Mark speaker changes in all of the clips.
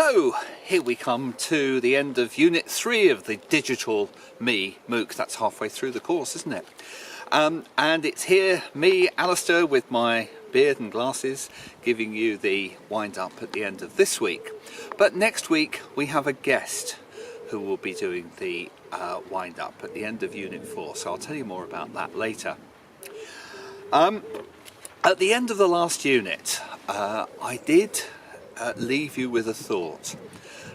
Speaker 1: So here we come to the end of Unit 3 of the Digital Me MOOC. That's halfway through the course, isn't it? And it's here, me, Alistair, with my beard and glasses, giving you the wind-up at the end of this week. But next week we have a guest who will be doing the wind-up at the end of Unit 4, so I'll tell you more about that later. At the end of the last unit, I did leave you with a thought,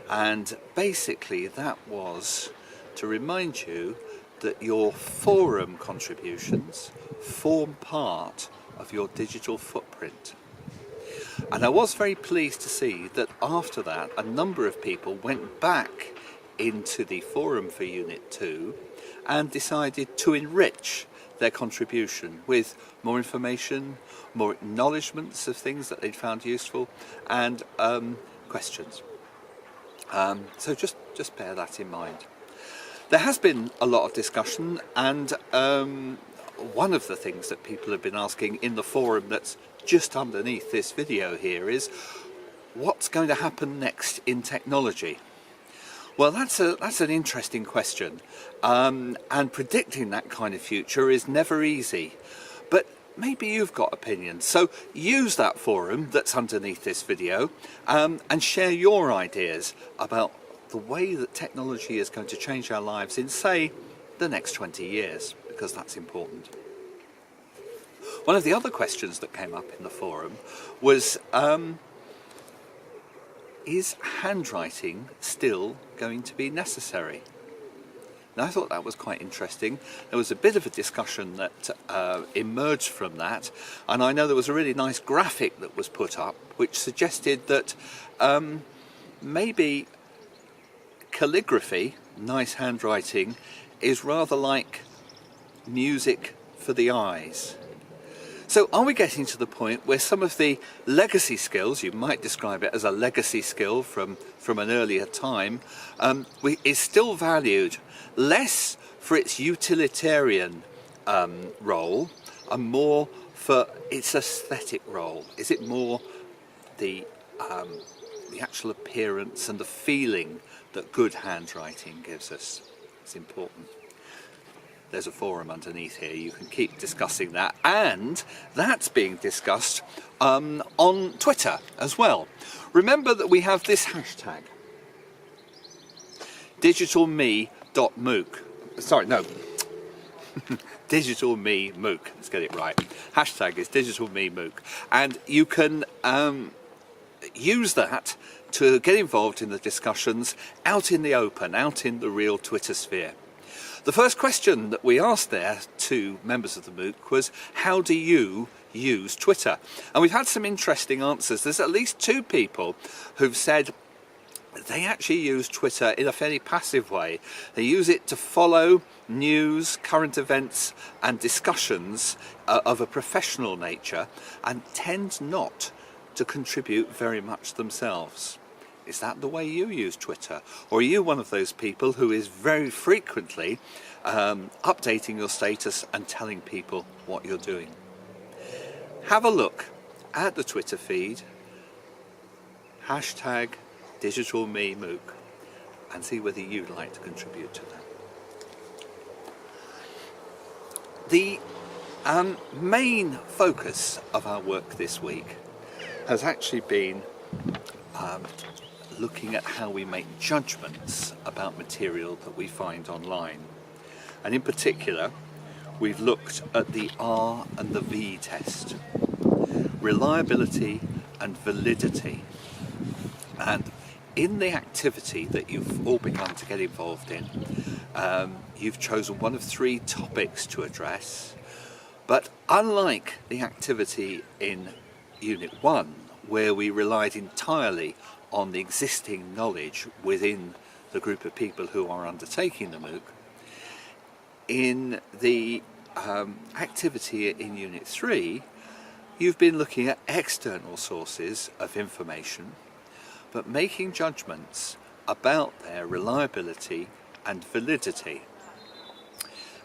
Speaker 1: and basically that was to remind you that your forum contributions form part of your digital footprint. And I was very pleased to see that after that a number of people went back into the forum for Unit 2 and decided to enrich their contribution with more information, more acknowledgements of things that they'd found useful, and questions. So just bear that in mind. There has been a lot of discussion, and one of the things that people have been asking in the forum that's just underneath this video here is, what's going to happen next in technology? Well, that's an interesting question, and predicting that kind of future is never easy, but maybe you've got opinions, so use that forum that's underneath this video and share your ideas about the way that technology is going to change our lives in, say, the next 20 years, because that's important. One of the other questions that came up in the forum was, is handwriting still going to be necessary? Now, I thought that was quite interesting. There was a bit of a discussion that emerged from that, and I know there was a really nice graphic that was put up which suggested that maybe calligraphy, nice handwriting, is rather like music for the eyes. So are we getting to the point where some of the legacy skills, you might describe it as a legacy skill from an earlier time, is still valued less for its utilitarian role and more for its aesthetic role? Is it more the actual appearance and the feeling that good handwriting gives us? It's important. There's a forum underneath here, you can keep discussing that, and that's being discussed on Twitter as well. Remember that we have this hashtag, digitalme.mooc. Sorry, no, digitalme.mooc, let's get it right. Hashtag is digitalme.mooc, and you can use that to get involved in the discussions out in the open, out in the real Twitter sphere. The first question that we asked there to members of the MOOC was, how do you use Twitter? And we've had some interesting answers. There's at least 2 people who've said they actually use Twitter in a fairly passive way. They use it to follow news, current events and discussions of a professional nature, and tend not to contribute very much themselves. Is that the way you use Twitter? Or are you one of those people who is very frequently updating your status and telling people what you're doing? Have a look at the Twitter feed, hashtag digitalme.mooc, and see whether you'd like to contribute to that. The main focus of our work this week has actually been looking at how we make judgments about material that we find online. And in particular, we've looked at the R and the V test, reliability and validity. And in the activity that you've all begun to get involved in, you've chosen one of 3 topics to address, but unlike the activity in Unit 1, where we relied entirely on the existing knowledge within the group of people who are undertaking the MOOC, in the activity in Unit 3, you've been looking at external sources of information, but making judgments about their reliability and validity.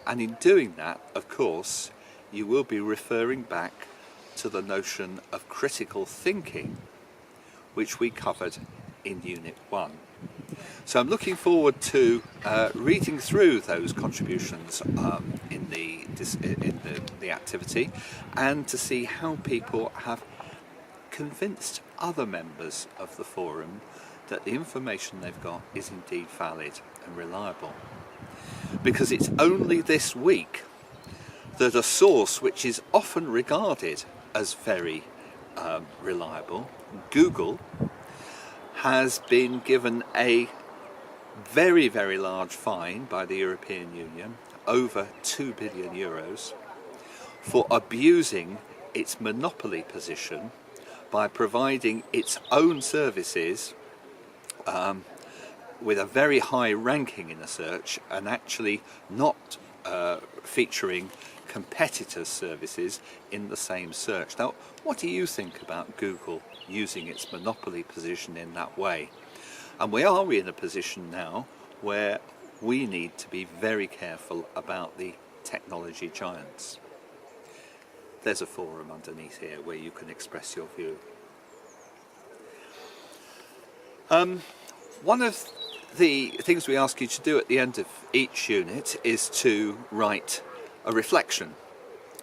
Speaker 1: And in doing that, of course, you will be referring back to the notion of critical thinking, which we covered
Speaker 2: in Unit 1. So I'm looking forward to reading through those contributions in the activity, and to see how people have convinced other members of the forum that the information they've got is indeed valid and reliable. Because it's only this week that a source which is often regarded as very reliable, Google, has been given a very, very large fine by the European Union, over 2 billion euros, for abusing its monopoly position by providing its own services with a very high ranking in a search, and actually not featuring competitors' services in the same search. Now, what do you think about Google using its monopoly position in that way? And we are in a position now where we need to be very careful about the technology giants. There's a forum underneath here where you can express your view. One of the things we ask you to do at the end of each unit is to write a reflection.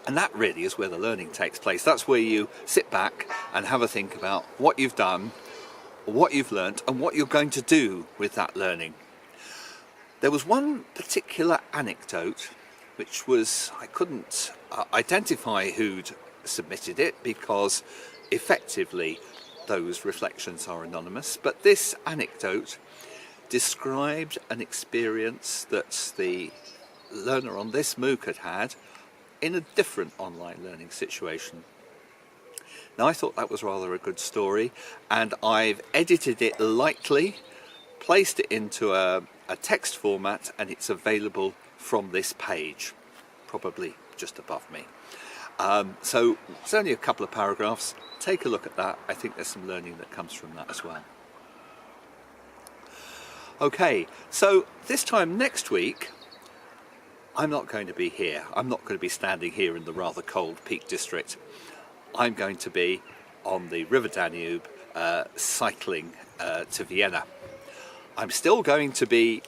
Speaker 2: And that really is where the learning takes place. That's where you sit back and have a think about what you've done, what you've learnt, and what you're going to do with that learning. There was one particular anecdote which was, I couldn't identify who'd submitted it because effectively those reflections are anonymous, but this anecdote described an experience that the learner on this MOOC had had in a different online learning situation. Now, I thought that was rather a good story, and I've edited it lightly, placed it into a text format, and it's available from this page, probably just above me. So it's only a couple of paragraphs. Take a look at that. I think there's some learning that comes from that as well. Okay, so this time next week, I'm not going to be here. I'm not going to be standing here in the rather cold Peak District. I'm going to be on the River Danube cycling to Vienna. I'm still going to be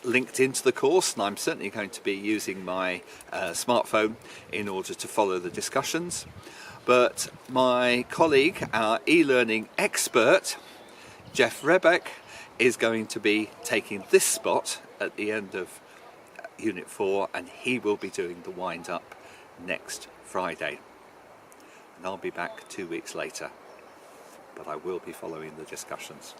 Speaker 2: linked into the course, and I'm certainly going to be using my smartphone in order to follow the discussions. But my colleague, our e-learning expert, Jeff Rebeck, is going to be taking this spot at the end of Unit 4, and he will be doing the wind-up next Friday. And I'll be back 2 weeks later, but I will be following the discussions.